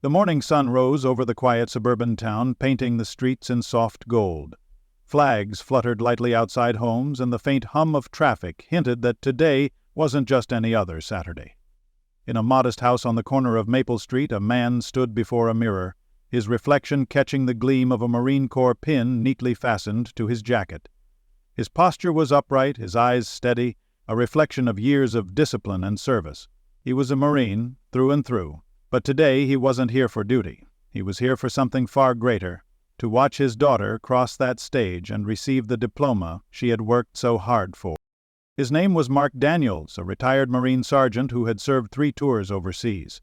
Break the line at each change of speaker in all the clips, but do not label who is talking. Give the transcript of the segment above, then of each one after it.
The morning sun rose over the quiet suburban town, painting the streets in soft gold. Flags fluttered lightly outside homes, and the faint hum of traffic hinted that today wasn't just any other Saturday. In a modest house on the corner of Maple Street, a man stood before a mirror, his reflection catching the gleam of a Marine Corps pin neatly fastened to his jacket. His posture was upright, his eyes steady, a reflection of years of discipline and service. He was a Marine, through and through. But today he wasn't here for duty. He was here for something far greater, to watch his daughter cross that stage and receive the diploma she had worked so hard for. His name was Mark Daniels, a retired Marine sergeant who had served 3 tours overseas.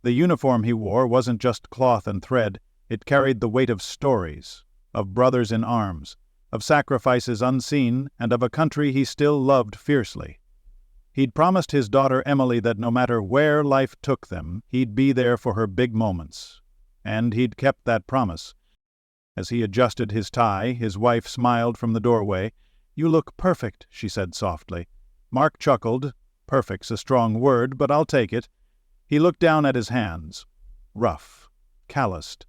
The uniform he wore wasn't just cloth and thread, it carried the weight of stories, of brothers in arms, of sacrifices unseen, and of a country he still loved fiercely. He'd promised his daughter Emily that no matter where life took them, he'd be there for her big moments. And he'd kept that promise. As he adjusted his tie, his wife smiled from the doorway. "You look perfect," she said softly. Mark chuckled. Perfect's a strong word, but I'll take it. He looked down at his hands. Rough, calloused,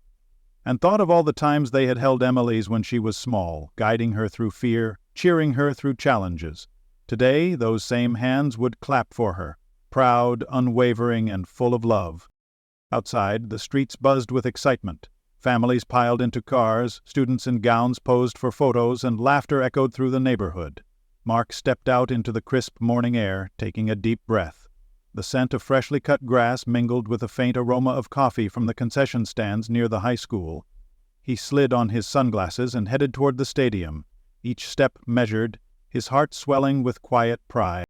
and thought of all the times they had held Emily's when she was small, guiding her through fear, cheering her through challenges. Today, those same hands would clap for her, proud, unwavering, and full of love. Outside, the streets buzzed with excitement. Families piled into cars, students in gowns posed for photos, and laughter echoed through the neighborhood. Mark stepped out into the crisp morning air, taking a deep breath. The scent of freshly cut grass mingled with the faint aroma of coffee from the concession stands near the high school. He slid on his sunglasses and headed toward the stadium, each step measured, his heart swelling with quiet pride.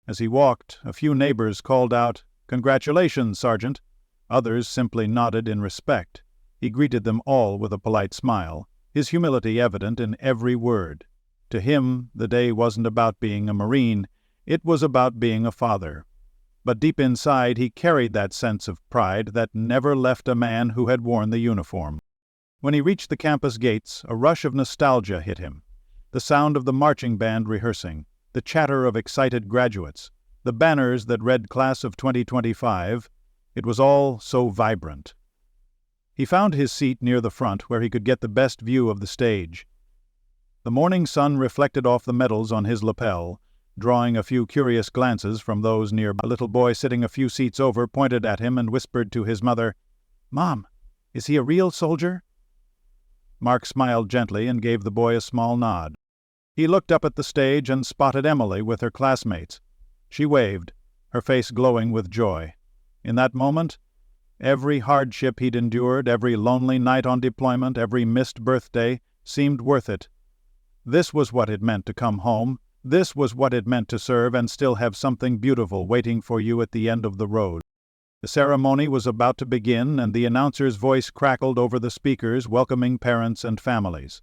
As he walked, a few neighbors called out, "Congratulations, Sergeant." Others simply nodded in respect. He greeted them all with a polite smile, his humility evident in every word. To him, the day wasn't about being a Marine, it was about being a father. But deep inside, he carried that sense of pride that never left a man who had worn the uniform. When he reached the campus gates, a rush of nostalgia hit him. The sound of the marching band rehearsing, the chatter of excited graduates, the banners that read Class of 2025, it was all so vibrant. He found his seat near the front where he could get the best view of the stage. The morning sun reflected off the medals on his lapel, drawing a few curious glances from those nearby. A little boy sitting a few seats over pointed at him and whispered to his mother, "Mom, is he a real soldier?" Mark smiled gently and gave the boy a small nod. He looked up at the stage and spotted Emily with her classmates. She waved, her face glowing with joy. In that moment, every hardship he'd endured, every lonely night on deployment, every missed birthday, seemed worth it. This was what it meant to come home. This was what it meant to serve and still have something beautiful waiting for you at the end of the road. The ceremony was about to begin, and the announcer's voice crackled over the speakers, welcoming parents and families.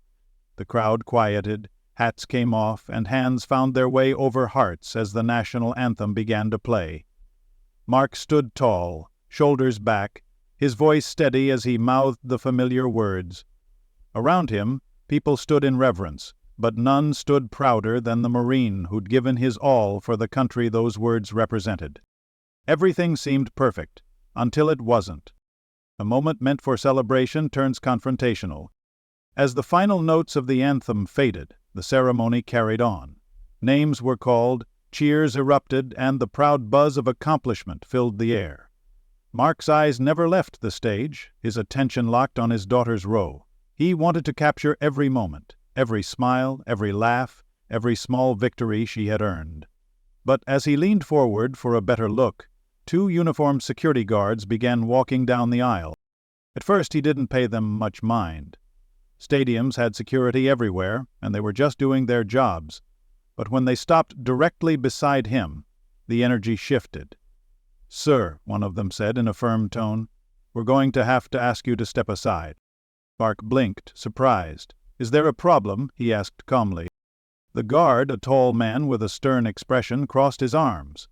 The crowd quieted. Hats came off, and hands found their way over hearts as the national anthem began to play. Mark stood tall, shoulders back, his voice steady as he mouthed the familiar words. Around him, people stood in reverence, but none stood prouder than the Marine who'd given his all for the country those words represented. Everything seemed perfect, until it wasn't. A moment meant for celebration turns confrontational. As the final notes of the anthem faded, the ceremony carried on. Names were called, cheers erupted, and the proud buzz of accomplishment filled the air. Mark's eyes never left the stage, his attention locked on his daughter's row. He wanted to capture every moment, every smile, every laugh, every small victory she had earned. But as he leaned forward for a better look, 2 uniformed security guards began walking down the aisle. At first he didn't pay them much mind. Stadiums had security everywhere, and they were just doing their jobs. But when they stopped directly beside him, the energy shifted. "Sir," one of them said in a firm tone, "we're going to have to ask you to step aside." Mark blinked, surprised. "Is there a problem?" he asked calmly. The guard, a tall man with a stern expression, crossed his arms.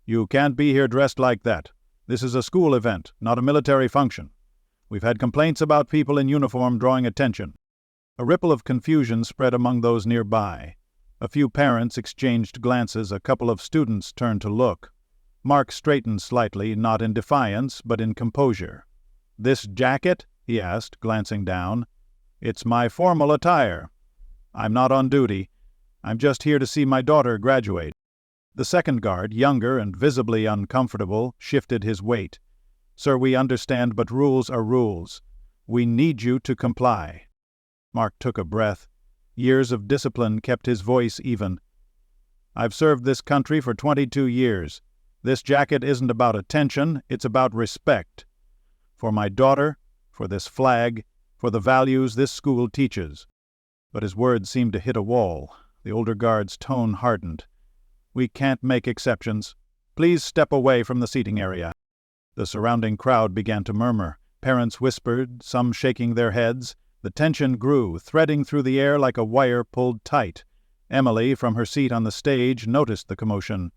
"You can't be here dressed like that. This is a school event, not a military function. We've had complaints about people in uniform drawing attention." A ripple of confusion spread among those nearby. A few parents exchanged glances, a couple of students turned to look. Mark straightened slightly, not in defiance, but in composure. "This jacket?" he asked, glancing down. "It's my formal attire. I'm not on duty. I'm just here to see my daughter graduate." The second guard, younger and visibly uncomfortable, shifted his weight. "Sir, we understand, but rules are rules. We need you to comply." Mark took a breath. Years of discipline kept his voice even. "I've served this country for 22 years. This jacket isn't about attention, it's about respect. For my daughter, for this flag, for the values this school teaches." But his words seemed to hit a wall. The older guard's tone hardened. "We can't make exceptions. Please step away from the seating area." The surrounding crowd began to murmur. Parents whispered, some shaking their heads. The tension grew, threading through the air like a wire pulled tight. Emily, from her seat on the stage, noticed the commotion.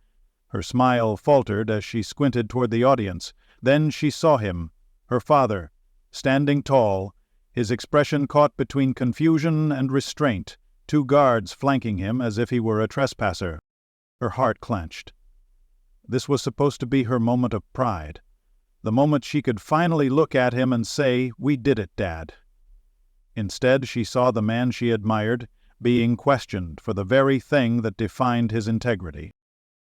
Her smile faltered as she squinted toward the audience. Then she saw him, her father, standing tall, his expression caught between confusion and restraint, two guards flanking him as if he were a trespasser. Her heart clenched. This was supposed to be her moment of pride, the moment she could finally look at him and say, "We did it, Dad." Instead, she saw the man she admired being questioned for the very thing that defined his integrity.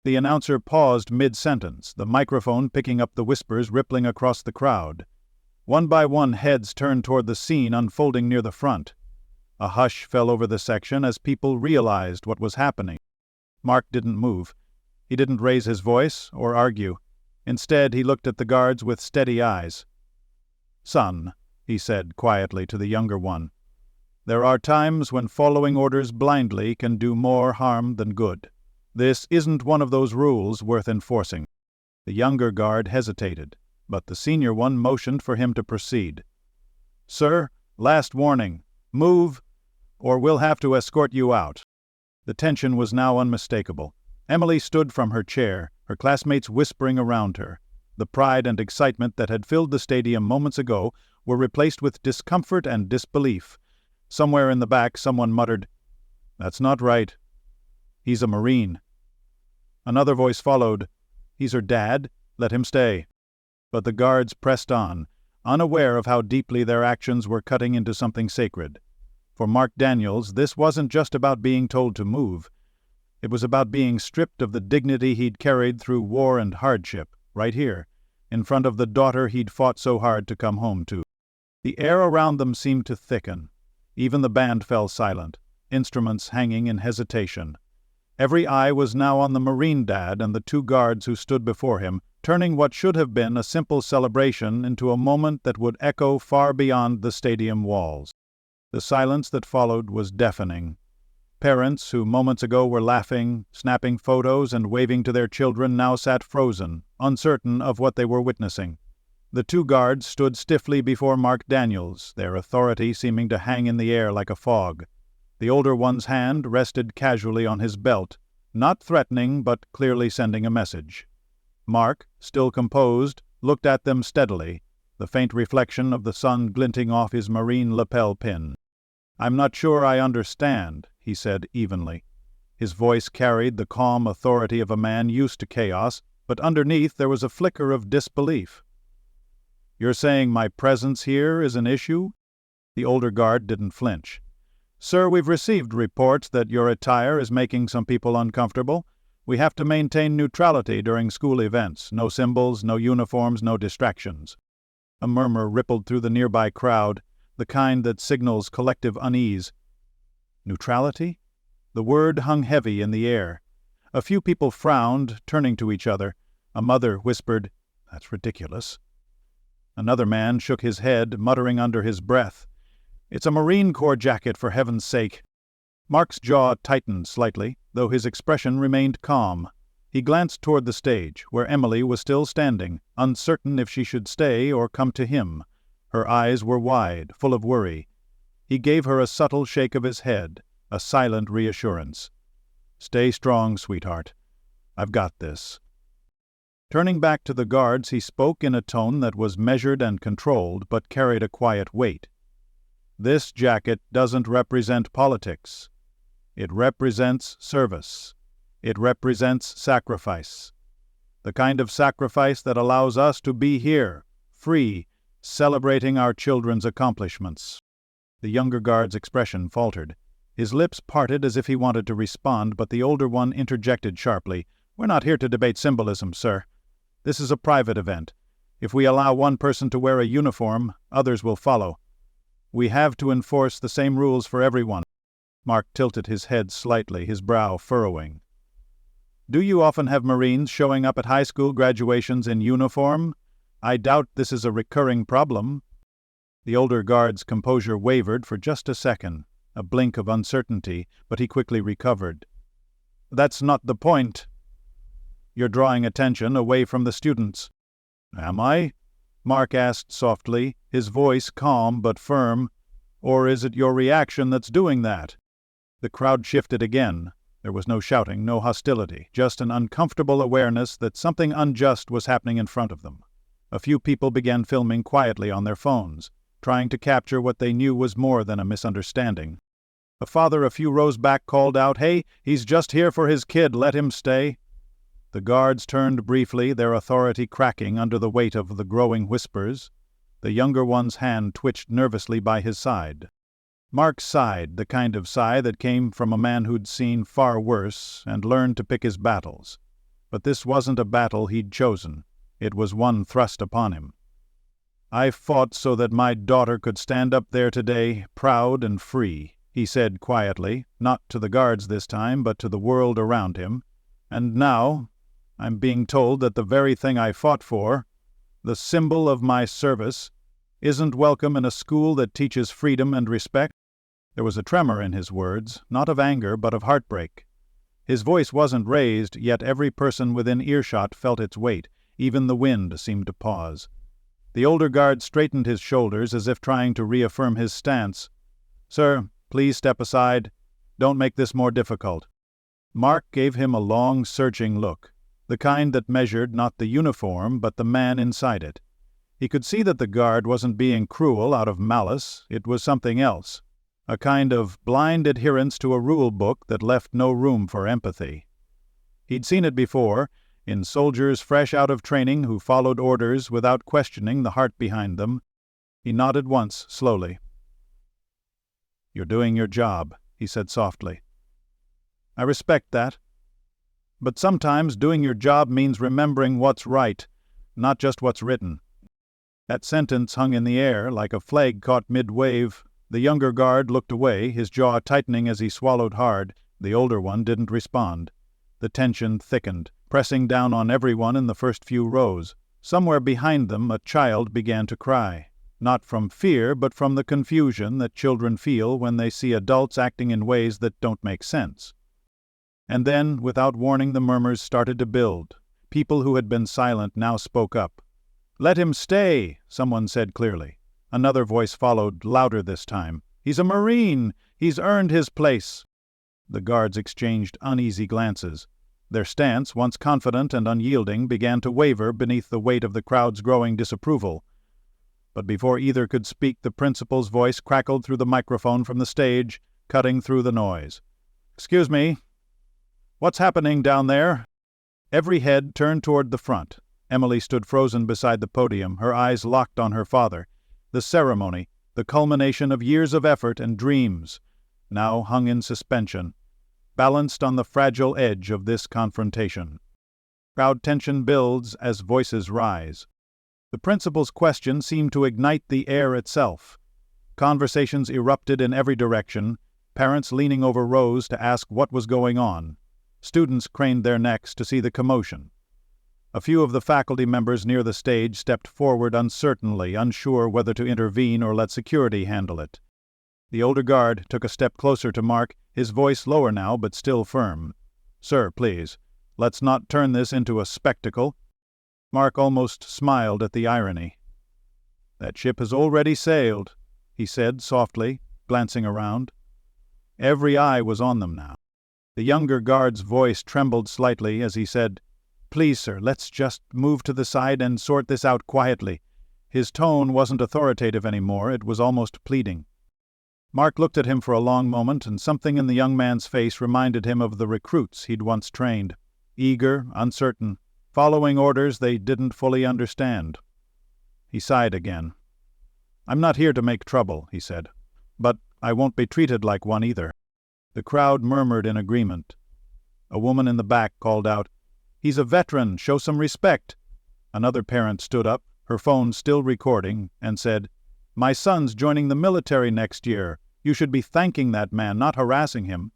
The announcer paused mid-sentence, the microphone picking up the whispers rippling across the crowd. One by one, heads turned toward the scene unfolding near the front. A hush fell over the section as people realized what was happening. Mark didn't move. He didn't raise his voice or argue. Instead, he looked at the guards with steady eyes. "Son," he said quietly to the younger one, "there are times when following orders blindly can do more harm than good. This isn't one of those rules worth enforcing." The younger guard hesitated, but the senior one motioned for him to proceed. "Sir, last warning. Move, or we'll have to escort you out." The tension was now unmistakable. Emily stood from her chair, her classmates whispering around her. The pride and excitement that had filled the stadium moments ago were replaced with discomfort and disbelief. Somewhere in the back, someone muttered, "That's not right. He's a Marine." Another voice followed, "He's her dad. Let him stay." But the guards pressed on, unaware of how deeply their actions were cutting into something sacred. For Mark Daniels, this wasn't just about being told to move. It was about being stripped of the dignity he'd carried through war and hardship, right here, in front of the daughter he'd fought so hard to come home to. The air around them seemed to thicken. Even the band fell silent, instruments hanging in hesitation. Every eye was now on the Marine dad and the two guards who stood before him, turning what should have been a simple celebration into a moment that would echo far beyond the stadium walls. The silence that followed was deafening. Parents who moments ago were laughing, snapping photos, and waving to their children now sat frozen, uncertain of what they were witnessing. The two guards stood stiffly before Mark Daniels, their authority seeming to hang in the air like a fog. The older one's hand rested casually on his belt, not threatening but clearly sending a message. Mark, still composed, looked at them steadily, the faint reflection of the sun glinting off his Marine lapel pin. "I'm not sure I understand," he said evenly. His voice carried the calm authority of a man used to chaos, but underneath there was a flicker of disbelief. "You're saying my presence here is an issue?" The older guard didn't flinch. "Sir, we've received reports that your attire is making some people uncomfortable. We have to maintain neutrality during school events. No symbols, no uniforms, no distractions." A murmur rippled through the nearby crowd, the kind that signals collective unease. Neutrality? The word hung heavy in the air. A few people frowned, turning to each other. A mother whispered, "That's ridiculous." Another man shook his head, muttering under his breath, "It's a Marine Corps jacket, for heaven's sake." Mark's jaw tightened slightly, though his expression remained calm. He glanced toward the stage, where Emily was still standing, uncertain if she should stay or come to him. Her eyes were wide, full of worry. He gave her a subtle shake of his head, a silent reassurance. "Stay strong, sweetheart. I've got this." Turning back to the guards, he spoke in a tone that was measured and controlled, but carried a quiet weight. "This jacket doesn't represent politics. It represents service. It represents sacrifice. The kind of sacrifice that allows us to be here, free, celebrating our children's accomplishments." The younger guard's expression faltered. His lips parted as if he wanted to respond, but the older one interjected sharply, "We're not here to debate symbolism, sir. This is a private event. If we allow one person to wear a uniform, others will follow. We have to enforce the same rules for everyone." Mark tilted his head slightly, his brow furrowing. "Do you often have Marines showing up at high school graduations in uniform? I doubt this is a recurring problem." The older guard's composure wavered for just a second, a blink of uncertainty, but he quickly recovered. "That's not the point. You're drawing attention away from the students." "Am I?" Mark asked softly, his voice calm but firm. "Or is it your reaction that's doing that?" The crowd shifted again. There was no shouting, no hostility, just an uncomfortable awareness that something unjust was happening in front of them. A few people began filming quietly on their phones, trying to capture what they knew was more than a misunderstanding. A father a few rows back called out, "Hey, he's just here for his kid, let him stay." The guards turned briefly, their authority cracking under the weight of the growing whispers. The younger one's hand twitched nervously by his side. Mark sighed, the kind of sigh that came from a man who'd seen far worse and learned to pick his battles. But this wasn't a battle he'd chosen. It was one thrust upon him. "I fought so that my daughter could stand up there today, proud and free," he said quietly, not to the guards this time, but to the world around him. "And now I'm being told that the very thing I fought for, the symbol of my service, isn't welcome in a school that teaches freedom and respect." There was a tremor in his words, not of anger but of heartbreak. His voice wasn't raised, yet every person within earshot felt its weight. Even the wind seemed to pause. The older guard straightened his shoulders as if trying to reaffirm his stance. "Sir, please step aside. Don't make this more difficult." Mark gave him a long, searching look, the kind that measured not the uniform but the man inside it. He could see that the guard wasn't being cruel out of malice. It was something else. A kind of blind adherence to a rule book that left no room for empathy. He'd seen it before, in soldiers fresh out of training who followed orders without questioning the heart behind them. He nodded once, slowly. "You're doing your job," he said softly. "I respect that. But sometimes doing your job means remembering what's right, not just what's written." That sentence hung in the air like a flag caught mid-wave. The younger guard looked away, his jaw tightening as he swallowed hard. The older one didn't respond. The tension thickened, pressing down on everyone in the first few rows. Somewhere behind them, a child began to cry. Not from fear, but from the confusion that children feel when they see adults acting in ways that don't make sense. And then, without warning, the murmurs started to build. People who had been silent now spoke up. "Let him stay," someone said clearly. Another voice followed, louder this time. "He's a Marine! He's earned his place!" The guards exchanged uneasy glances. Their stance, once confident and unyielding, began to waver beneath the weight of the crowd's growing disapproval. But before either could speak, the principal's voice crackled through the microphone from the stage, cutting through the noise. "Excuse me. What's happening down there?" Every head turned toward the front. Emily stood frozen beside the podium, her eyes locked on her father. The ceremony, the culmination of years of effort and dreams, now hung in suspension, balanced on the fragile edge of this confrontation. Crowd tension builds as voices rise. The principal's question seemed to ignite the air itself. Conversations erupted in every direction, parents leaning over rows to ask what was going on. Students craned their necks to see the commotion. A few of the faculty members near the stage stepped forward uncertainly, unsure whether to intervene or let security handle it. The older guard took a step closer to Mark, his voice lower now but still firm. "Sir, please, let's not turn this into a spectacle." Mark almost smiled at the irony. "That ship has already sailed," he said softly, glancing around. Every eye was on them now. The younger guard's voice trembled slightly as he said, "Please, sir, let's just move to the side and sort this out quietly." His tone wasn't authoritative anymore, it was almost pleading. Mark looked at him for a long moment, and something in the young man's face reminded him of the recruits he'd once trained. Eager, uncertain, following orders they didn't fully understand. He sighed again. "I'm not here to make trouble," he said. "But I won't be treated like one either." The crowd murmured in agreement. A woman in the back called out, "He's a veteran, show some respect." Another parent stood up, her phone still recording, and said, "My son's joining the military next year. You should be thanking that man, not harassing him."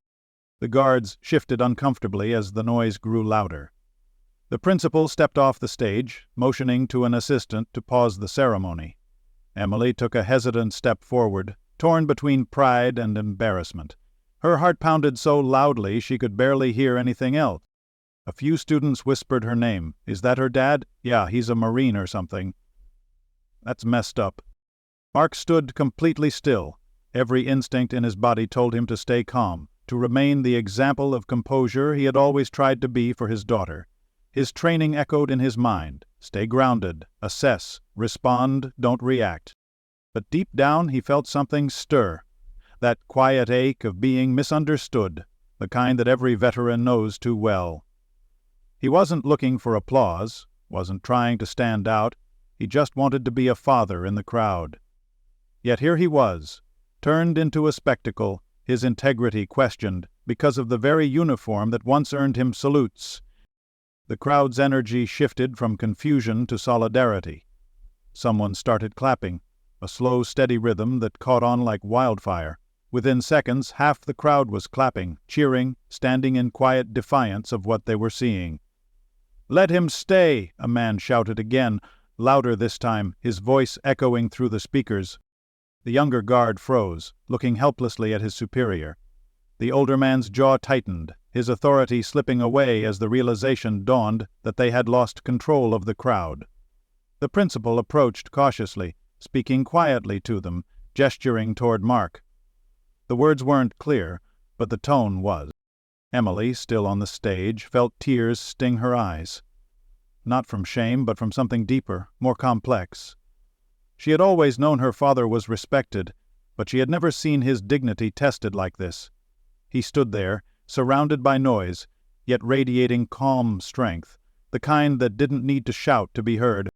The guards shifted uncomfortably as the noise grew louder. The principal stepped off the stage, motioning to an assistant to pause the ceremony. Emily took a hesitant step forward, torn between pride and embarrassment. Her heart pounded so loudly she could barely hear anything else. A few students whispered her name. "Is that her dad? Yeah, he's a Marine or something." "That's messed up." Mark stood completely still. Every instinct in his body told him to stay calm, to remain the example of composure he had always tried to be for his daughter. His training echoed in his mind. Stay grounded, assess, respond, don't react. But deep down he felt something stir. That quiet ache of being misunderstood, the kind that every veteran knows too well. He wasn't looking for applause, wasn't trying to stand out. He just wanted to be a father in the crowd. Yet here he was, turned into a spectacle, his integrity questioned, because of the very uniform that once earned him salutes. The crowd's energy shifted from confusion to solidarity. Someone started clapping, a slow, steady rhythm that caught on like wildfire. Within seconds, half the crowd was clapping, cheering, standing in quiet defiance of what they were seeing. "Let him stay!" a man shouted again, louder this time, his voice echoing through the speakers. The younger guard froze, looking helplessly at his superior. The older man's jaw tightened, his authority slipping away as the realization dawned that they had lost control of the crowd. The principal approached cautiously, speaking quietly to them, gesturing toward Mark. The words weren't clear, but the tone was. Emily, still on the stage, felt tears sting her eyes. Not from shame, but from something deeper, more complex. She had always known her father was respected, but she had never seen his dignity tested like this. He stood there, surrounded by noise, yet radiating calm strength, the kind that didn't need to shout to be heard.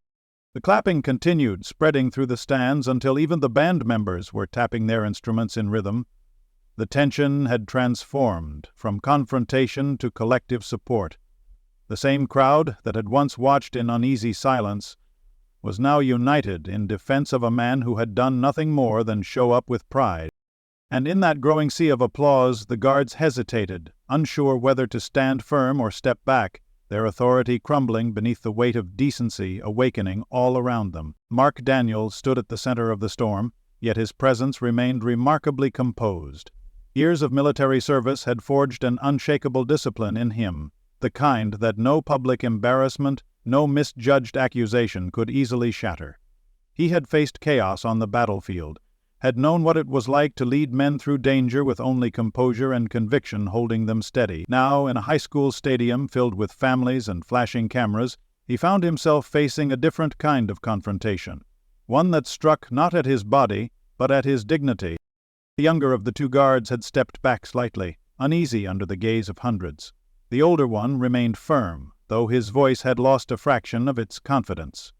The clapping continued, spreading through the stands until even the band members were tapping their instruments in rhythm. The tension had transformed from confrontation to collective support. The same crowd that had once watched in uneasy silence was now united in defense of a man who had done nothing more than show up with pride. And in that growing sea of applause, the guards hesitated, unsure whether to stand firm or step back, their authority crumbling beneath the weight of decency awakening all around them. Mark Daniel stood at the center of the storm, yet his presence remained remarkably composed. Years of military service had forged an unshakable discipline in him, the kind that no public embarrassment, no misjudged accusation could easily shatter. He had faced chaos on the battlefield, had known what it was like to lead men through danger with only composure and conviction holding them steady. Now, in a high school stadium filled with families and flashing cameras, he found himself facing a different kind of confrontation, one that struck not at his body, but at his dignity. The younger of the two guards had stepped back slightly, uneasy under the gaze of hundreds. The older one remained firm, though his voice had lost a fraction of its confidence.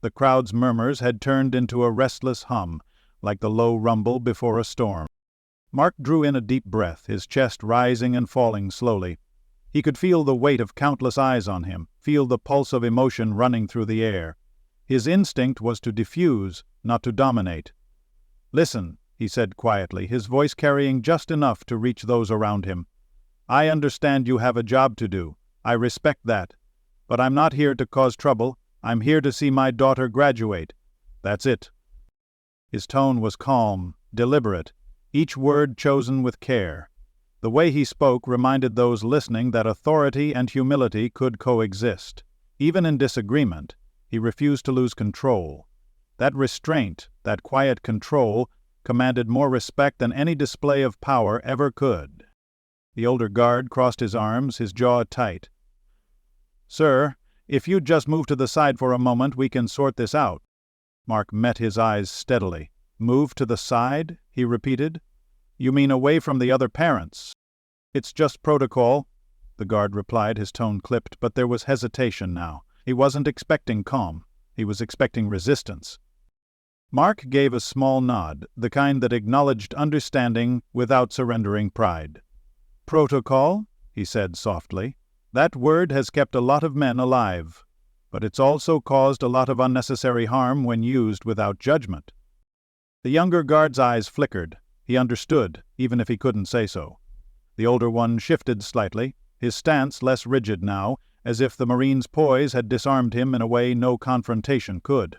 The crowd's murmurs had turned into a restless hum, like the low rumble before a storm. Mark drew in a deep breath, his chest rising and falling slowly. He could feel the weight of countless eyes on him, feel the pulse of emotion running through the air. His instinct was to diffuse, not to dominate. "Listen," he said quietly, his voice carrying just enough to reach those around him. "I understand you have a job to do. I respect that. But I'm not here to cause trouble. I'm here to see my daughter graduate. That's it." His tone was calm, deliberate, each word chosen with care. The way he spoke reminded those listening that authority and humility could coexist. Even in disagreement, he refused to lose control. That restraint, that quiet control, commanded more respect than any display of power ever could. The older guard crossed his arms, his jaw tight. "Sir, if you'd just move to the side for a moment, we can sort this out." Mark met his eyes steadily. "Move to the side?" he repeated. "You mean away from the other parents?" "It's just protocol," the guard replied, his tone clipped, but there was hesitation now. He wasn't expecting calm. He was expecting resistance. Mark gave a small nod, the kind that acknowledged understanding without surrendering pride. "Protocol?" he said softly. "That word has kept a lot of men alive, but it's also caused a lot of unnecessary harm when used without judgment." The younger guard's eyes flickered. He understood, even if he couldn't say so. The older one shifted slightly, his stance less rigid now, as if the Marine's poise had disarmed him in a way no confrontation could.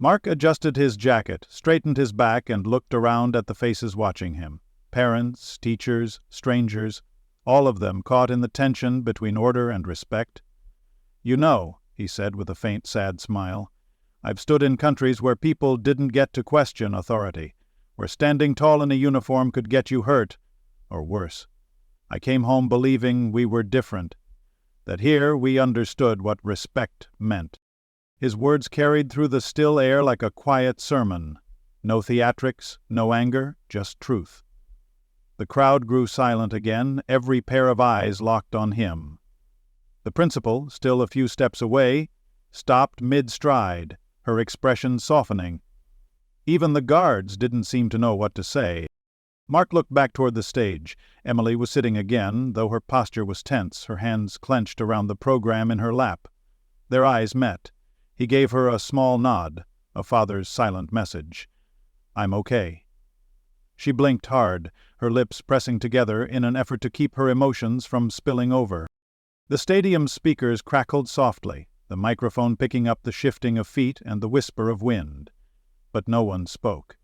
Mark adjusted his jacket, straightened his back, and looked around at the faces watching him. Parents, teachers, strangers, all of them caught in the tension between order and respect. "You know," he said with a faint, sad smile, "I've stood in countries where people didn't get to question authority, where standing tall in a uniform could get you hurt, or worse. I came home believing we were different, that here we understood what respect meant." His words carried through the still air like a quiet sermon. No theatrics, no anger, just truth. The crowd grew silent again, every pair of eyes locked on him. The principal, still a few steps away, stopped mid-stride, her expression softening. Even the guards didn't seem to know what to say. Mark looked back toward the stage. Emily was sitting again, though her posture was tense, her hands clenched around the program in her lap. Their eyes met. He gave her a small nod, a father's silent message. "I'm okay." She blinked hard, her lips pressing together in an effort to keep her emotions from spilling over. The stadium's speakers crackled softly, the microphone picking up the shifting of feet and the whisper of wind. But no one spoke.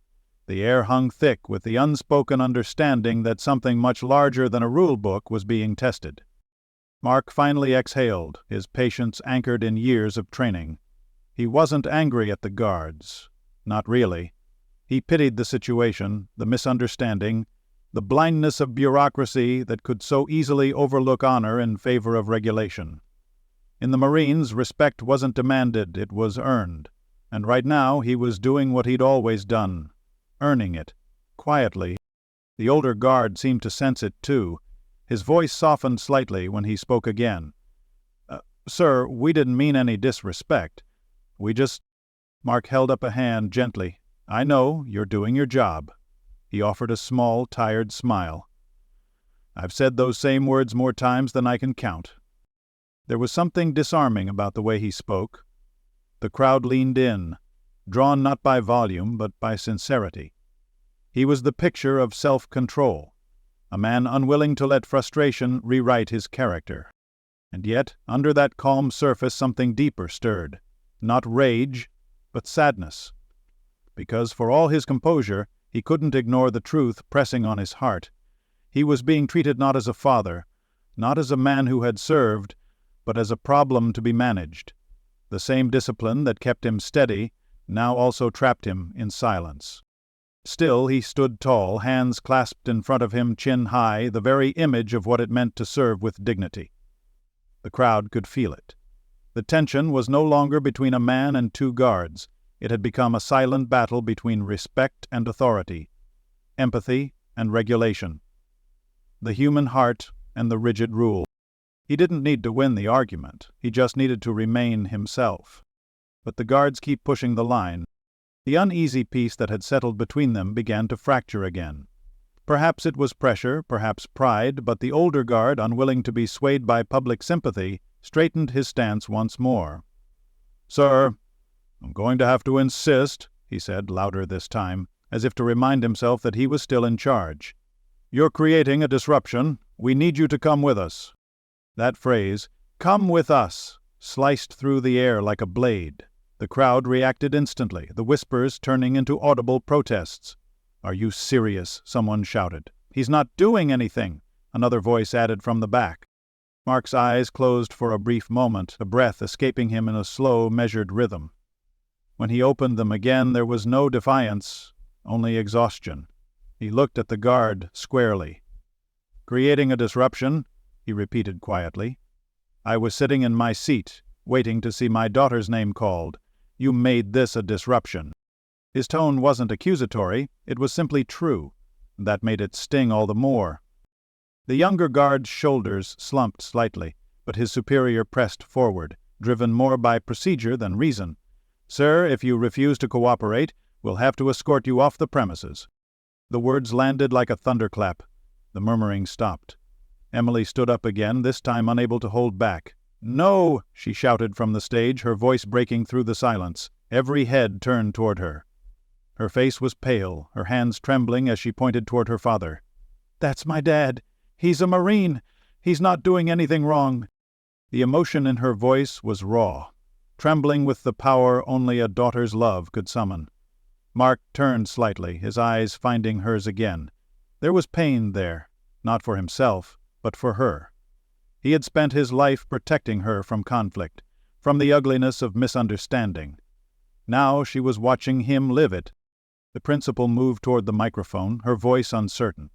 The air hung thick with the unspoken understanding that something much larger than a rule book was being tested. Mark finally exhaled, his patience anchored in years of training. He wasn't angry at the guards. Not really. He pitied the situation, the misunderstanding, the blindness of bureaucracy that could so easily overlook honor in favor of regulation. In the Marines, respect wasn't demanded, it was earned. And right now he was doing what he'd always done, earning it, quietly. The older guard seemed to sense it too. His voice softened slightly when he spoke again. "Sir, we didn't mean any disrespect. We just—" Mark held up a hand gently. "I know, you're doing your job." He offered a small, tired smile. "I've said those same words more times than I can count." There was something disarming about the way he spoke. The crowd leaned in, drawn not by volume but by sincerity. He was the picture of self-control, a man unwilling to let frustration rewrite his character. And yet, under that calm surface something deeper stirred. Not rage, but sadness. Because for all his composure, he couldn't ignore the truth pressing on his heart. He was being treated not as a father, not as a man who had served, but as a problem to be managed. The same discipline that kept him steady now also trapped him in silence. Still he stood tall, hands clasped in front of him, chin high, the very image of what it meant to serve with dignity. The crowd could feel it. The tension was no longer between a man and two guards. It had become a silent battle between respect and authority, empathy and regulation, the human heart and the rigid rule. He didn't need to win the argument. He just needed to remain himself. But the guards keep pushing the line. The uneasy peace that had settled between them began to fracture again. Perhaps it was pressure, perhaps pride, but the older guard, unwilling to be swayed by public sympathy, straightened his stance once more. "Sir, I'm going to have to insist," he said, louder this time, as if to remind himself that he was still in charge. "You're creating a disruption. We need you to come with us." That phrase, "come with us," sliced through the air like a blade. The crowd reacted instantly, the whispers turning into audible protests. "Are you serious?" someone shouted. "He's not doing anything," another voice added from the back. Mark's eyes closed for a brief moment, a breath escaping him in a slow, measured rhythm. When he opened them again, there was no defiance, only exhaustion. He looked at the guard squarely. "Creating a disruption," he repeated quietly. "I was sitting in my seat, waiting to see my daughter's name called. You made this a disruption." His tone wasn't accusatory, it was simply true. That made it sting all the more. The younger guard's shoulders slumped slightly, but his superior pressed forward, driven more by procedure than reason. "Sir, if you refuse to cooperate, We'll have to escort you off the premises." The words landed like a thunderclap. The murmuring stopped. Emily stood up again, this time unable to hold back. "No!" she shouted from the stage, her voice breaking through the silence. Every head turned toward her. Her face was pale, her hands trembling as she pointed toward her father. "That's my dad. He's a Marine. He's not doing anything wrong." The emotion in her voice was raw, trembling with the power only a daughter's love could summon. Mark turned slightly, his eyes finding hers again. There was pain there, not for himself, but for her. He had spent his life protecting her from conflict, from the ugliness of misunderstanding. Now she was watching him live it. The principal moved toward the microphone, her voice uncertain.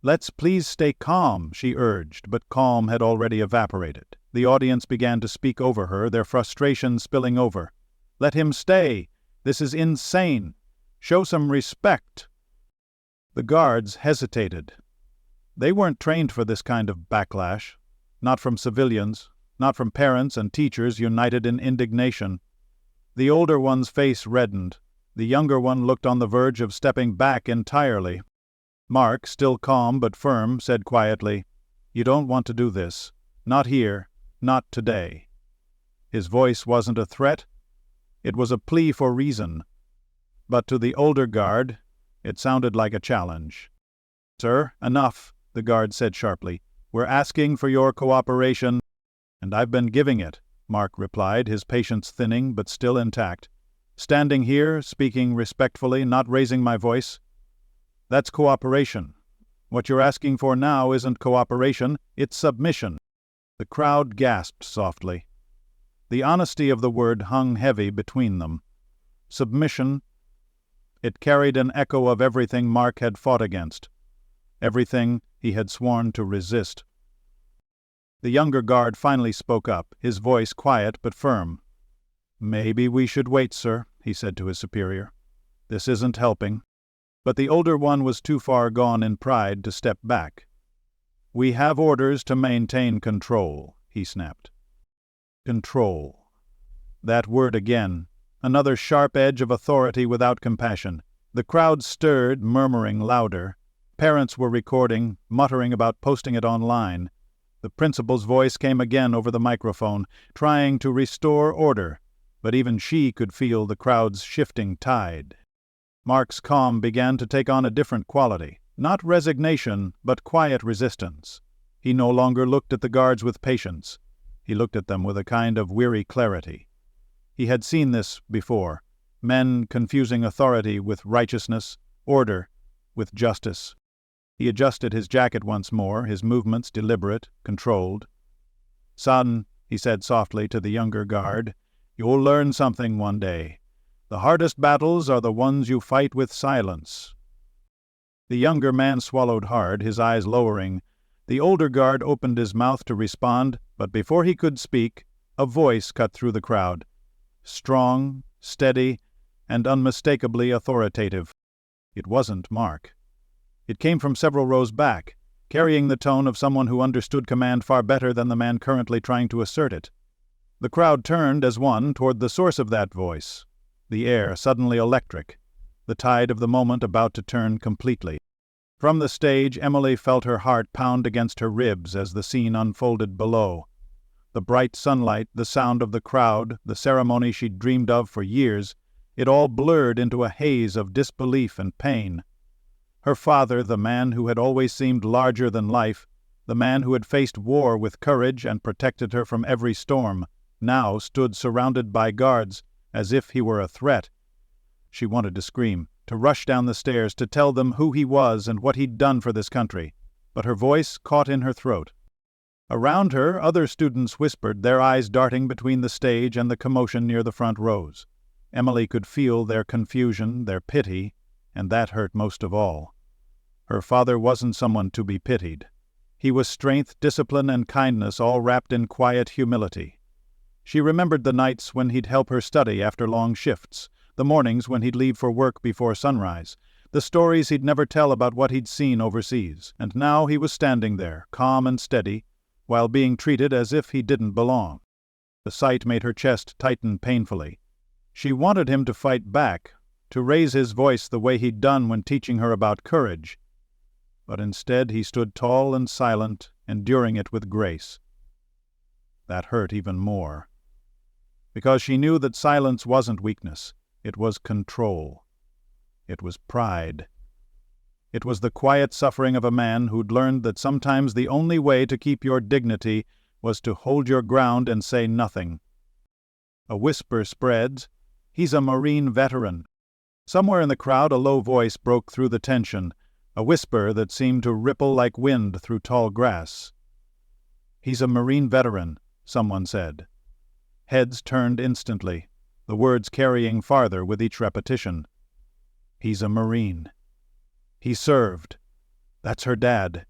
"Let's please stay calm," she urged, but calm had already evaporated. The audience began to speak over her, their frustration spilling over. "Let him stay. This is insane. Show some respect." The guards hesitated. They weren't trained for this kind of backlash. Not from civilians, not from parents and teachers united in indignation. The older one's face reddened. The younger one looked on the verge of stepping back entirely. Mark, still calm but firm, said quietly, "You don't want to do this. Not here. Not today." His voice wasn't a threat. It was a plea for reason. But to the older guard, it sounded like a challenge. "Sir, enough," the guard said sharply. "We're asking for your cooperation." "And I've been giving it," Mark replied, his patience thinning but still intact. "Standing here, speaking respectfully, not raising my voice. That's cooperation. What you're asking for now isn't cooperation, it's submission." The crowd gasped softly. The honesty of the word hung heavy between them. Submission. It carried an echo of everything Mark had fought against, everything he had sworn to resist. The younger guard finally spoke up, his voice quiet but firm. "Maybe we should wait, sir," he said to his superior. "This isn't helping." But the older one was too far gone in pride to step back. "We have orders to maintain control," he snapped. Control. That word again. Another sharp edge of authority without compassion. The crowd stirred, murmuring louder. Parents were recording, muttering about posting it online. The principal's voice came again over the microphone, trying to restore order, but even she could feel the crowd's shifting tide. Mark's calm began to take on a different quality, not resignation, but quiet resistance. He no longer looked at the guards with patience. He looked at them with a kind of weary clarity. He had seen this before, men confusing authority with righteousness, order with justice. He adjusted his jacket once more, his movements deliberate, controlled. "Son," he said softly to the younger guard, "you'll learn something one day. The hardest battles are the ones you fight with silence." The younger man swallowed hard, his eyes lowering. The older guard opened his mouth to respond, but before he could speak, a voice cut through the crowd. Strong, steady, and unmistakably authoritative. It wasn't Mark. It came from several rows back, carrying the tone of someone who understood command far better than the man currently trying to assert it. The crowd turned as one toward the source of that voice. The air suddenly electric, the tide of the moment about to turn completely. From the stage, Emily felt her heart pound against her ribs as the scene unfolded below. The bright sunlight, the sound of the crowd, the ceremony she'd dreamed of for years, it all blurred into a haze of disbelief and pain. Her father, the man who had always seemed larger than life, the man who had faced war with courage and protected her from every storm, now stood surrounded by guards, as if he were a threat. She wanted to scream, to rush down the stairs, to tell them who he was and what he'd done for this country, but her voice caught in her throat. Around her, other students whispered, their eyes darting between the stage and the commotion near the front rows. Emily could feel their confusion, their pity, and that hurt most of all. Her father wasn't someone to be pitied. He was strength, discipline, and kindness all wrapped in quiet humility. She remembered the nights when he'd help her study after long shifts, the mornings when he'd leave for work before sunrise, the stories he'd never tell about what he'd seen overseas, and now he was standing there, calm and steady, while being treated as if he didn't belong. The sight made her chest tighten painfully. She wanted him to fight back, to raise his voice the way he'd done when teaching her about courage. But instead he stood tall and silent, enduring it with grace. That hurt even more. Because she knew that silence wasn't weakness, it was control. It was pride. It was the quiet suffering of a man who'd learned that sometimes the only way to keep your dignity was to hold your ground and say nothing. A whisper spreads, "He's a Marine veteran." Somewhere in the crowd a low voice broke through the tension, a whisper that seemed to ripple like wind through tall grass. "He's a Marine veteran," someone said. Heads turned instantly, the words carrying farther with each repetition. "He's a Marine. He served. That's her dad.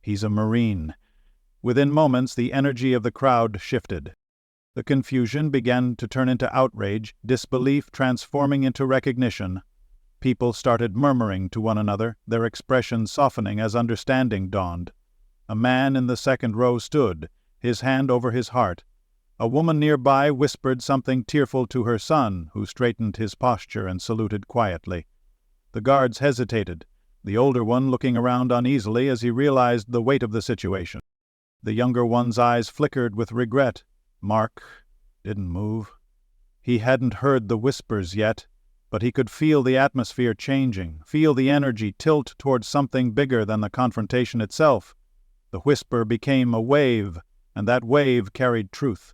He's a Marine." Within moments, the energy of the crowd shifted. The confusion began to turn into outrage, disbelief transforming into recognition. People started murmuring to one another, their expressions softening as understanding dawned. A man in the second row stood, his hand over his heart. A woman nearby whispered something tearful to her son, who straightened his posture and saluted quietly. The guards hesitated, the older one looking around uneasily as he realized the weight of the situation. The younger one's eyes flickered with regret. Mark didn't move. He hadn't heard the whispers yet, but he could feel the atmosphere changing, feel the energy tilt towards something bigger than the confrontation itself. The whisper became a wave, and that wave carried truth.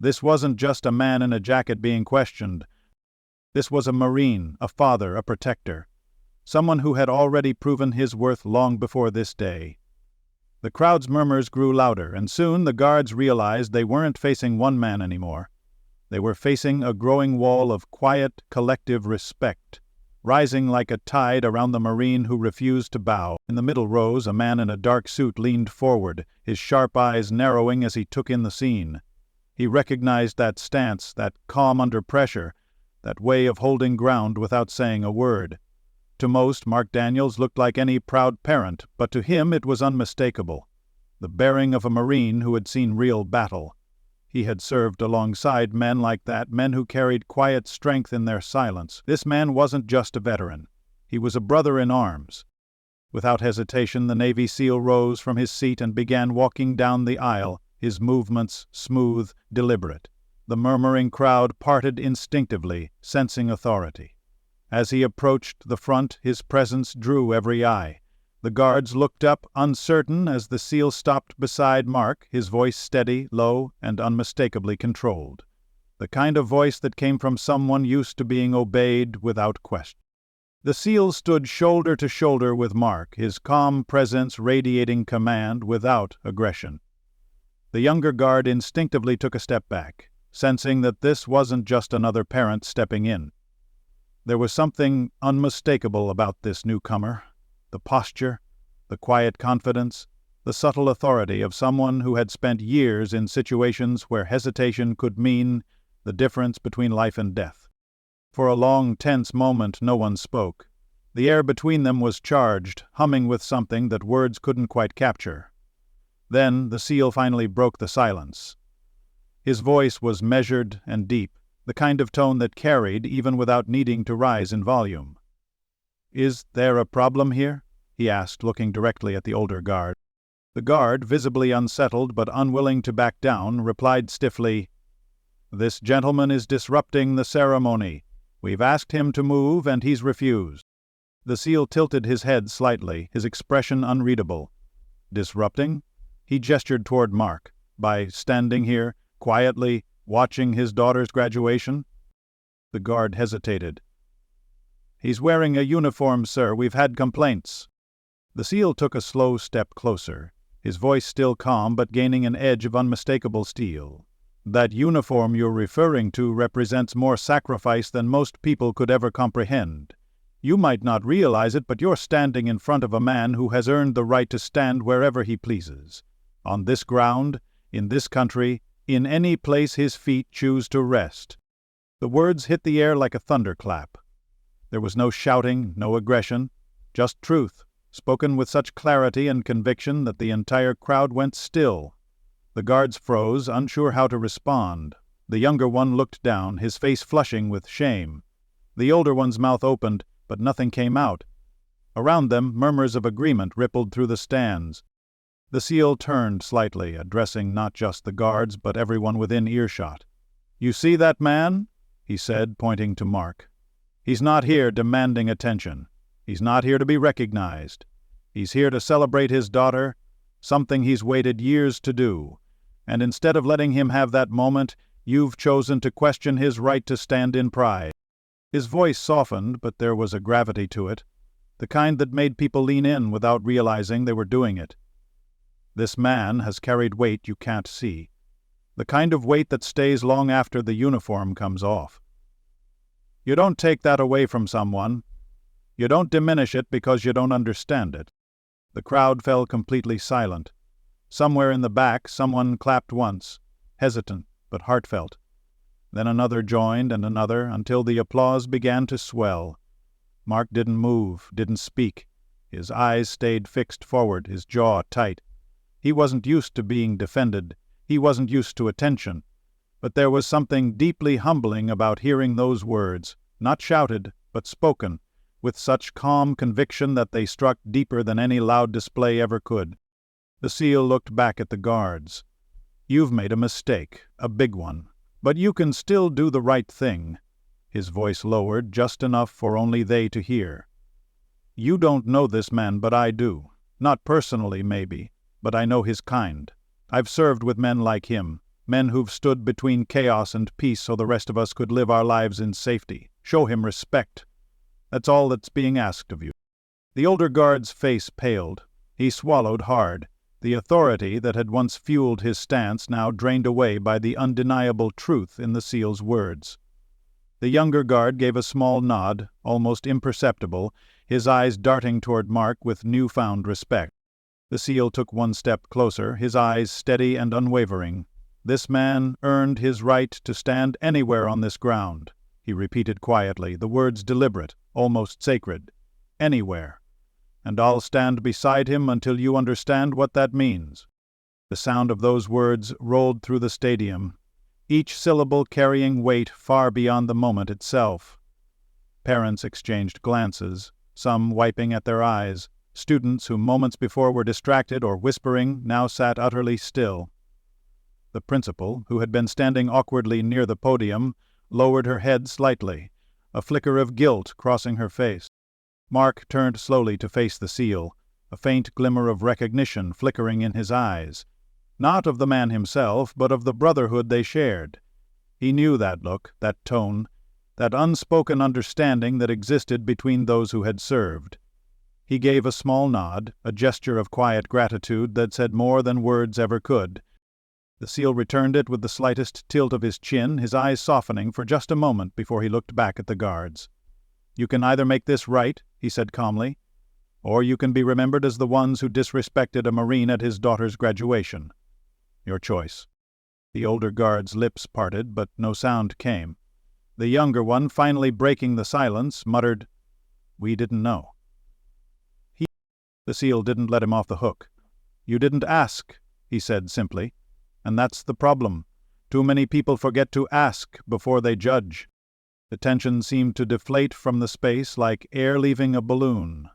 This wasn't just a man in a jacket being questioned. This was a Marine, a father, a protector. Someone who had already proven his worth long before this day. The crowd's murmurs grew louder, and soon the guards realized they weren't facing one man anymore. They were facing a growing wall of quiet, collective respect, rising like a tide around the Marine who refused to bow. In the middle rows, a man in a dark suit leaned forward, his sharp eyes narrowing as he took in the scene. He recognized that stance, that calm under pressure, that way of holding ground without saying a word. To most, Mark Daniels looked like any proud parent, but to him it was unmistakable. The bearing of a Marine who had seen real battle. He had served alongside men like that, men who carried quiet strength in their silence. This man wasn't just a veteran. He was a brother in arms. Without hesitation, the Navy SEAL rose from his seat and began walking down the aisle, his movements smooth, deliberate. The murmuring crowd parted instinctively, sensing authority. As he approached the front, his presence drew every eye. The guards looked up, uncertain, as the SEAL stopped beside Mark, his voice steady, low, and unmistakably controlled. The kind of voice that came from someone used to being obeyed without question. The SEAL stood shoulder to shoulder with Mark, his calm presence radiating command without aggression. The younger guard instinctively took a step back, sensing that this wasn't just another parent stepping in. There was something unmistakable about this newcomer. The posture, the quiet confidence, the subtle authority of someone who had spent years in situations where hesitation could mean the difference between life and death. For a long, tense moment, no one spoke. The air between them was charged, humming with something that words couldn't quite capture. Then the SEAL finally broke the silence. His voice was measured and deep, the kind of tone that carried even without needing to rise in volume. "Is there a problem here?" he asked, looking directly at the older guard. The guard, visibly unsettled but unwilling to back down, replied stiffly, "This gentleman is disrupting the ceremony. We've asked him to move, and he's refused." The SEAL tilted his head slightly, his expression unreadable. "Disrupting?" He gestured toward Mark. "By standing here, quietly, watching his daughter's graduation?" The guard hesitated. "He's wearing a uniform, sir. We've had complaints." The SEAL took a slow step closer, his voice still calm but gaining an edge of unmistakable steel. "That uniform you're referring to represents more sacrifice than most people could ever comprehend. You might not realize it, but you're standing in front of a man who has earned the right to stand wherever he pleases. On this ground, in this country, in any place his feet choose to rest." The words hit the air like a thunderclap. There was no shouting, no aggression, just truth, spoken with such clarity and conviction that the entire crowd went still. The guards froze, unsure how to respond. The younger one looked down, his face flushing with shame. The older one's mouth opened, but nothing came out. Around them, murmurs of agreement rippled through the stands. The SEAL turned slightly, addressing not just the guards, but everyone within earshot. "You see that man?" he said, pointing to Mark. "He's not here demanding attention. He's not here to be recognized. He's here to celebrate his daughter, something he's waited years to do. And instead of letting him have that moment, you've chosen to question his right to stand in pride." His voice softened, but there was a gravity to it, the kind that made people lean in without realizing they were doing it. This man has carried weight you can't see, the kind of weight that stays long after the uniform comes off. You don't take that away from someone. You don't diminish it because you don't understand it. The crowd fell completely silent. Somewhere in the back, someone clapped once, hesitant but heartfelt. Then another joined and another, until the applause began to swell. Mark didn't move, didn't speak. His eyes stayed fixed forward, his jaw tight. He wasn't used to being defended. He wasn't used to attention. But there was something deeply humbling about hearing those words, not shouted, but spoken, with such calm conviction that they struck deeper than any loud display ever could. The SEAL looked back at the guards. "You've made a mistake, a big one. But you can still do the right thing." His voice lowered just enough for only they to hear. "You don't know this man, but I do. Not personally, maybe, but I know his kind. I've served with men like him, men who've stood between chaos and peace so the rest of us could live our lives in safety. Show him respect. That's all that's being asked of you." The older guard's face paled. He swallowed hard. The authority that had once fueled his stance now drained away by the undeniable truth in the SEAL's words. The younger guard gave a small nod, almost imperceptible, his eyes darting toward Mark with newfound respect. The SEAL took one step closer, his eyes steady and unwavering. "This man earned his right to stand anywhere on this ground," he repeated quietly, the words deliberate, almost sacred. "Anywhere. And I'll stand beside him until you understand what that means." The sound of those words rolled through the stadium, each syllable carrying weight far beyond the moment itself. Parents exchanged glances, some wiping at their eyes. Students who moments before were distracted or whispering now sat utterly still. The principal, who had been standing awkwardly near the podium, lowered her head slightly, a flicker of guilt crossing her face. Mark turned slowly to face the SEAL, a faint glimmer of recognition flickering in his eyes. Not of the man himself, but of the brotherhood they shared. He knew that look, that tone, that unspoken understanding that existed between those who had served. He gave a small nod, a gesture of quiet gratitude that said more than words ever could. The SEAL returned it with the slightest tilt of his chin, his eyes softening for just a moment before he looked back at the guards. "You can either make this right," he said calmly, "or you can be remembered as the ones who disrespected a Marine at his daughter's graduation. Your choice." The older guard's lips parted, but no sound came. The younger one, finally breaking the silence, muttered, "We didn't know." The SEAL didn't let him off the hook. "You didn't ask," he said simply. "And that's the problem. Too many people forget to ask before they judge." The tension seemed to deflate from the space like air leaving a balloon.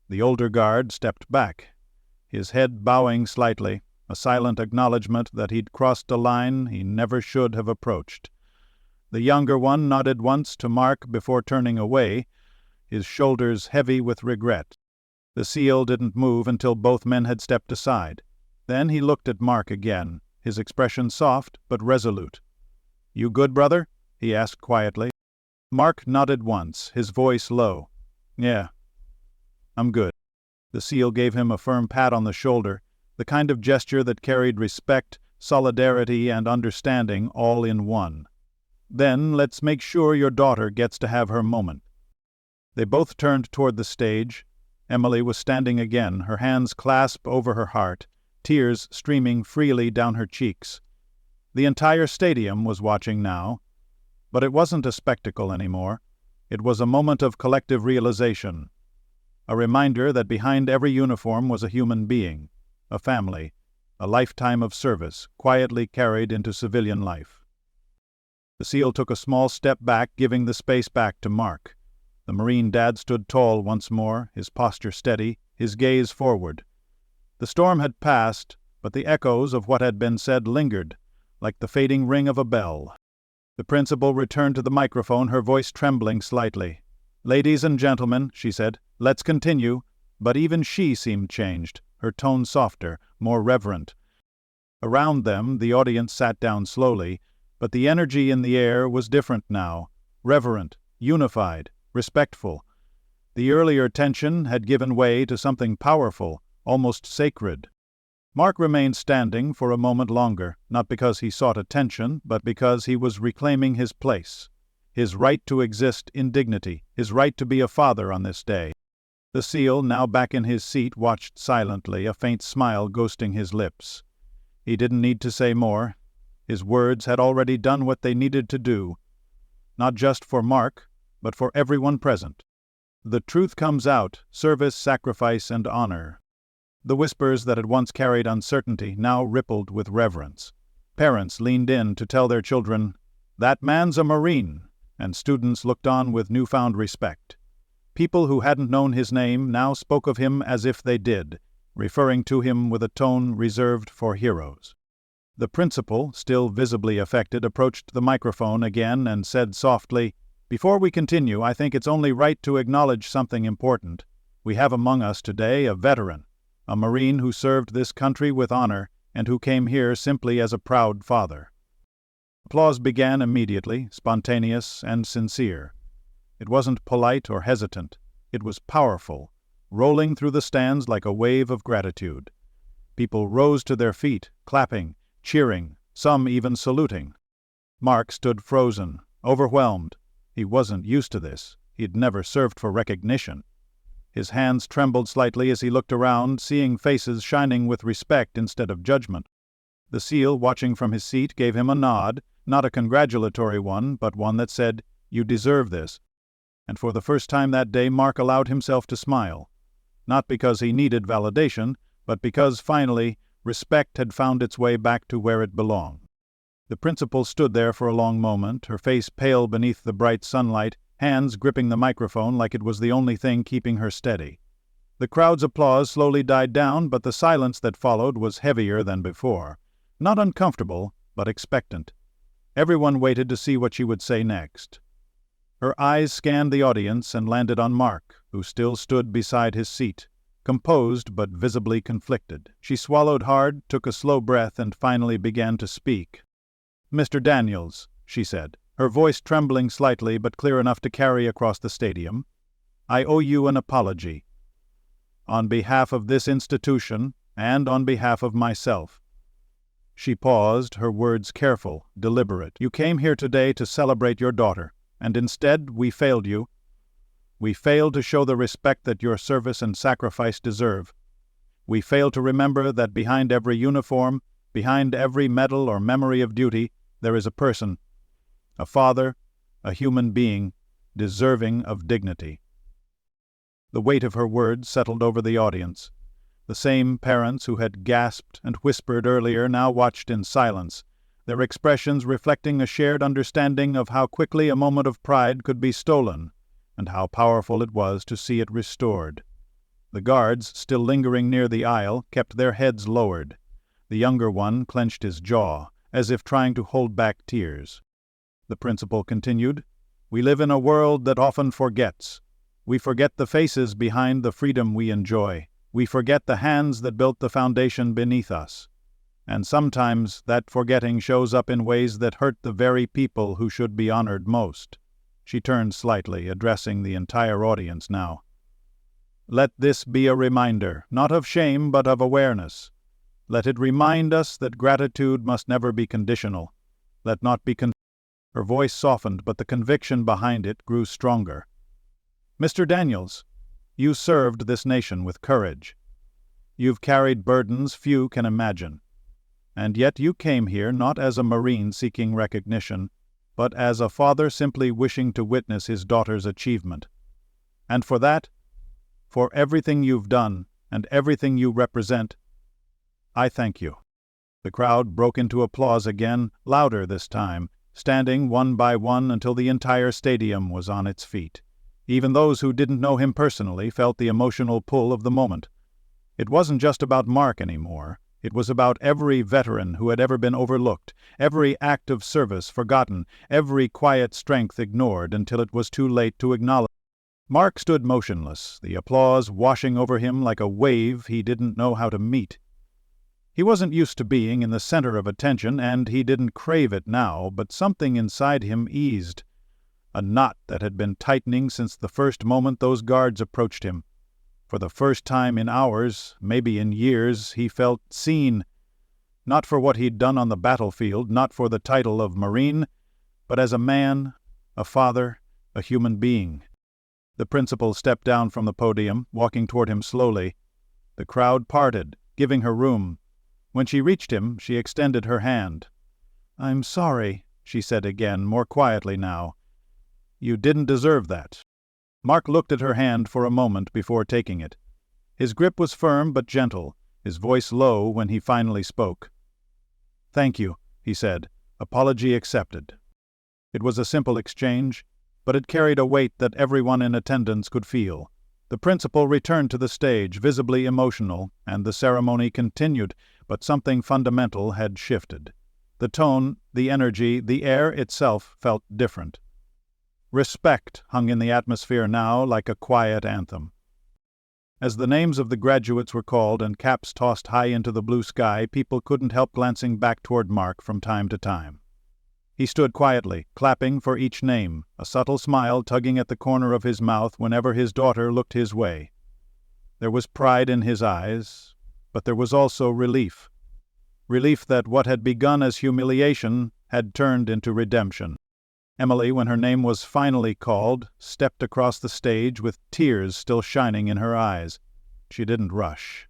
The older guard stepped back, his head bowing slightly, a silent acknowledgment that he'd crossed a line he never should have approached. The younger one nodded once to Mark before turning away, his shoulders heavy with regret. The SEAL didn't move until both men had stepped aside. Then he looked at Mark again, his expression soft but resolute. "You good, brother?" he asked quietly. Mark nodded once, his voice low. "Yeah, I'm good." The SEAL gave him a firm pat on the shoulder, the kind of gesture that carried respect, solidarity, and understanding all in one. "Then let's make sure your daughter gets to have her moment." They both turned toward the stage. Emily was standing again, her hands clasped over her heart, tears streaming freely down her cheeks. The entire stadium was watching now. But it wasn't a spectacle anymore. It was a moment of collective realization. A reminder that behind every uniform was a human being, a family, a lifetime of service quietly carried into civilian life. The SEAL took a small step back, giving the space back to Mark. The Marine dad stood tall once more, his posture steady, his gaze forward. The storm had passed, but the echoes of what had been said lingered, like the fading ring of a bell. The principal returned to the microphone, her voice trembling slightly. "Ladies and gentlemen," she said, "let's continue." But even she seemed changed, her tone softer, more reverent. Around them, the audience sat down slowly, but the energy in the air was different now, reverent, unified, respectful. The earlier tension had given way to something powerful, almost sacred. Mark remained standing for a moment longer, not because he sought attention, but because he was reclaiming his place, his right to exist in dignity, his right to be a father on this day. The SEAL, now back in his seat, watched silently, a faint smile ghosting his lips. He didn't need to say more. His words had already done what they needed to do, not just for Mark, but for everyone present. The truth comes out: service, sacrifice, and honor. The whispers that had once carried uncertainty now rippled with reverence. Parents leaned in to tell their children, "That man's a Marine," and students looked on with newfound respect. People who hadn't known his name now spoke of him as if they did, referring to him with a tone reserved for heroes. The principal, still visibly affected, approached the microphone again and said softly, "Before we continue, I think it's only right to acknowledge something important. We have among us today a veteran, a Marine who served this country with honor and who came here simply as a proud father." Applause began immediately, spontaneous and sincere. It wasn't polite or hesitant. It was powerful, rolling through the stands like a wave of gratitude. People rose to their feet, clapping, cheering, some even saluting. Mark stood frozen, overwhelmed. He wasn't used to this. He'd never served for recognition. His hands trembled slightly as he looked around, seeing faces shining with respect instead of judgment. The SEAL, watching from his seat, gave him a nod, not a congratulatory one, but one that said, "You deserve this." And for the first time that day, Mark allowed himself to smile. Not because he needed validation, but because, finally, respect had found its way back to where it belonged. The principal stood there for a long moment, her face pale beneath the bright sunlight, hands gripping the microphone like it was the only thing keeping her steady. The crowd's applause slowly died down, but the silence that followed was heavier than before. Not uncomfortable, but expectant. Everyone waited to see what she would say next. Her eyes scanned the audience and landed on Mark, who still stood beside his seat, composed but visibly conflicted. She swallowed hard, took a slow breath, and finally began to speak. "Mr. Daniels," she said, her voice trembling slightly but clear enough to carry across the stadium, "I owe you an apology. On behalf of this institution, and on behalf of myself." She paused, her words careful, deliberate. "You came here today to celebrate your daughter, and instead we failed you. We failed to show the respect that your service and sacrifice deserve. We failed to remember that behind every uniform, behind every medal or memory of duty, there is a person, a father, a human being, deserving of dignity." The weight of her words settled over the audience. The same parents who had gasped and whispered earlier now watched in silence, their expressions reflecting a shared understanding of how quickly a moment of pride could be stolen, and how powerful it was to see it restored. The guards, still lingering near the aisle, kept their heads lowered. The younger one clenched his jaw, as if trying to hold back tears. The principal continued, "We live in a world that often forgets. We forget the faces behind the freedom we enjoy. We forget the hands that built the foundation beneath us. And sometimes that forgetting shows up in ways that hurt the very people who should be honored most." She turned slightly, addressing the entire audience now. "Let this be a reminder, not of shame but of awareness. Let it remind us that gratitude must never be conditional. Let not be Her voice softened, but the conviction behind it grew stronger. "Mr. Daniels, you served this nation with courage. You've carried burdens few can imagine. And yet you came here not as a Marine seeking recognition, but as a father simply wishing to witness his daughter's achievement. And for that, for everything you've done and everything you represent, I thank you." The crowd broke into applause again, louder this time, standing one by one until the entire stadium was on its feet. Even those who didn't know him personally felt the emotional pull of the moment. It wasn't just about Mark anymore. It was about every veteran who had ever been overlooked, every act of service forgotten, every quiet strength ignored until it was too late to acknowledge. Mark stood motionless, the applause washing over him like a wave he didn't know how to meet. He wasn't used to being in the center of attention, and he didn't crave it now, but something inside him eased. A knot that had been tightening since the first moment those guards approached him. For the first time in hours, maybe in years, he felt seen. Not for what he'd done on the battlefield, not for the title of Marine, but as a man, a father, a human being. The principal stepped down from the podium, walking toward him slowly. The crowd parted, giving her room. When she reached him, she extended her hand. "I'm sorry," she said again, more quietly now. "You didn't deserve that." Mark looked at her hand for a moment before taking it. His grip was firm but gentle, his voice low when he finally spoke. "Thank you," he said. "Apology accepted." It was a simple exchange, but it carried a weight that everyone in attendance could feel. The principal returned to the stage, visibly emotional, and the ceremony continued, but something fundamental had shifted. The tone, the energy, the air itself felt different. Respect hung in the atmosphere now like a quiet anthem. As the names of the graduates were called and caps tossed high into the blue sky, people couldn't help glancing back toward Mark from time to time. He stood quietly, clapping for each name, a subtle smile tugging at the corner of his mouth whenever his daughter looked his way. There was pride in his eyes, but there was also relief. Relief that what had begun as humiliation had turned into redemption. Emily, when her name was finally called, stepped across the stage with tears still shining in her eyes. She didn't rush.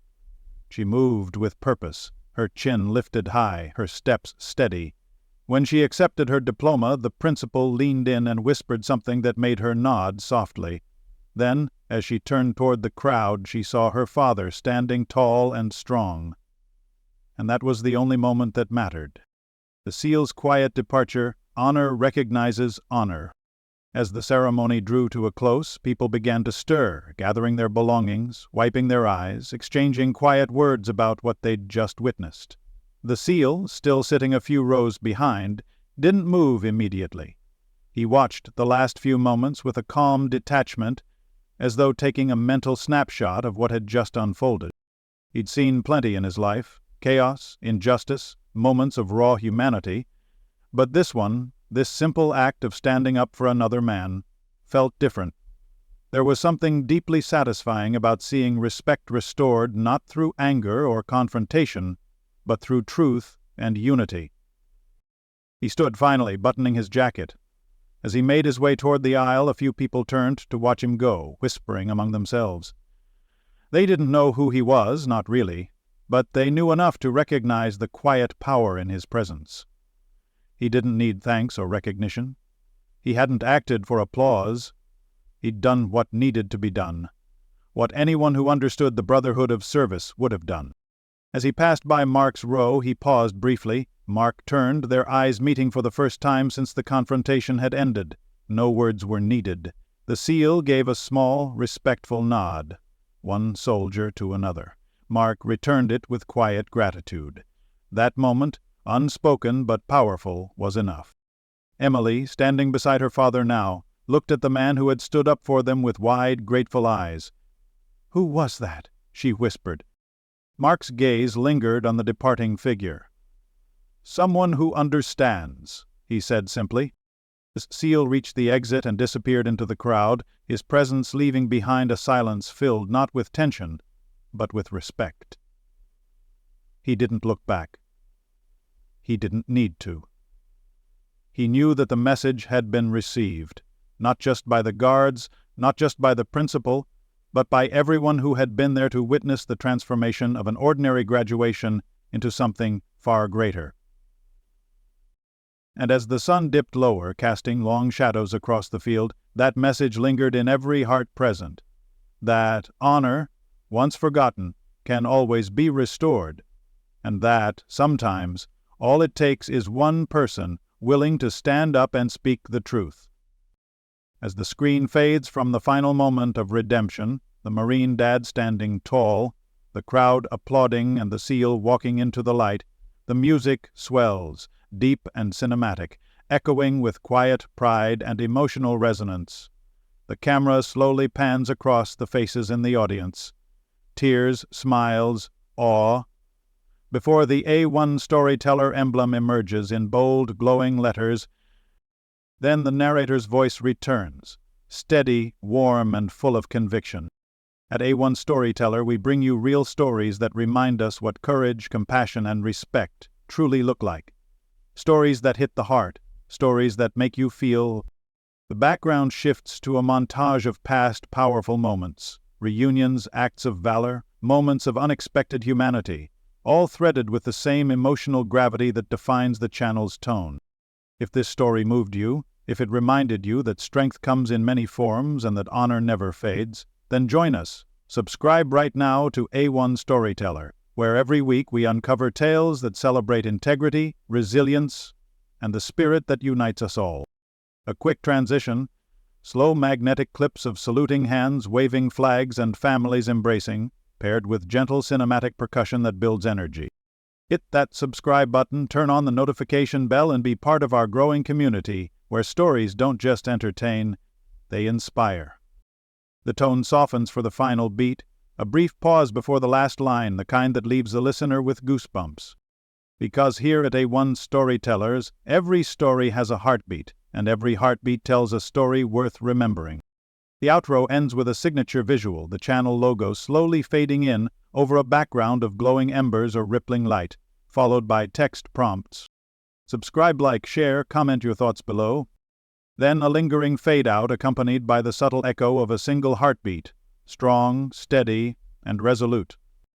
She moved with purpose, her chin lifted high, her steps steady. When she accepted her diploma, the principal leaned in and whispered something that made her nod softly. Then, as she turned toward the crowd, she saw her father standing tall and strong. And that was the only moment that mattered. The SEAL's quiet departure, honor recognizes honor. As the ceremony drew to a close, people began to stir, gathering their belongings, wiping their eyes, exchanging quiet words about what they'd just witnessed. The SEAL, still sitting a few rows behind, didn't move immediately. He watched the last few moments with a calm detachment, as though taking a mental snapshot of what had just unfolded. He'd seen plenty in his life, chaos, injustice, moments of raw humanity, but this one, this simple act of standing up for another man, felt different. There was something deeply satisfying about seeing respect restored not through anger or confrontation, but through truth and unity. He stood finally, buttoning his jacket. As he made his way toward the aisle, a few people turned to watch him go, whispering among themselves. They didn't know who he was, not really, but they knew enough to recognize the quiet power in his presence. He didn't need thanks or recognition. He hadn't acted for applause. He'd done what needed to be done, what anyone who understood the brotherhood of service would have done. As he passed by Mark's row, he paused briefly. Mark turned, their eyes meeting for the first time since the confrontation had ended. No words were needed. The SEAL gave a small, respectful nod, one soldier to another. Mark returned it with quiet gratitude. That moment, unspoken but powerful, was enough. Emily, standing beside her father now, looked at the man who had stood up for them with wide, grateful eyes. "Who was that?" she whispered. Mark's gaze lingered on the departing figure. "Someone who understands," he said simply. The SEAL reached the exit and disappeared into the crowd, his presence leaving behind a silence filled not with tension, but with respect. He didn't look back. He didn't need to. He knew that the message had been received, not just by the guards, not just by the principal, but by everyone who had been there to witness the transformation of an ordinary graduation into something far greater. And as the sun dipped lower, casting long shadows across the field, that message lingered in every heart present, that honor, once forgotten, can always be restored, and that, sometimes, all it takes is one person, willing to stand up and speak the truth. As the screen fades from the final moment of redemption, the Marine dad standing tall, the crowd applauding and the SEAL walking into the light, the music swells, deep and cinematic, echoing with quiet pride and emotional resonance. The camera slowly pans across the faces in the audience. Tears, smiles, awe. Before the A1Storyteller emblem emerges in bold, glowing letters, then the narrator's voice returns, steady, warm, and full of conviction. At A1Storyteller, we bring you real stories that remind us what courage, compassion, and respect truly look like. Stories that hit the heart, stories that make you feel. The background shifts to a montage of past powerful moments, reunions, acts of valor, moments of unexpected humanity, all threaded with the same emotional gravity that defines the channel's tone. If this story moved you, if it reminded you that strength comes in many forms and that honor never fades, then join us. Subscribe right now to A1Storyteller, where every week we uncover tales that celebrate integrity, resilience, and the spirit that unites us all. A quick transition, slow magnetic clips of saluting hands, waving flags, and families embracing, paired with gentle cinematic percussion that builds energy. Hit that subscribe button, turn on the notification bell, and be part of our growing community, where stories don't just entertain, they inspire. The tone softens for the final beat, a brief pause before the last line, the kind that leaves the listener with goosebumps. Because here at A1Storytellers, every story has a heartbeat, and every heartbeat tells a story worth remembering. The outro ends with a signature visual, the channel logo slowly fading in over a background of glowing embers or rippling light, followed by text prompts. Subscribe, like, share, comment your thoughts below. Then a lingering fade-out accompanied by the subtle echo of a single heartbeat, strong, steady, and resolute.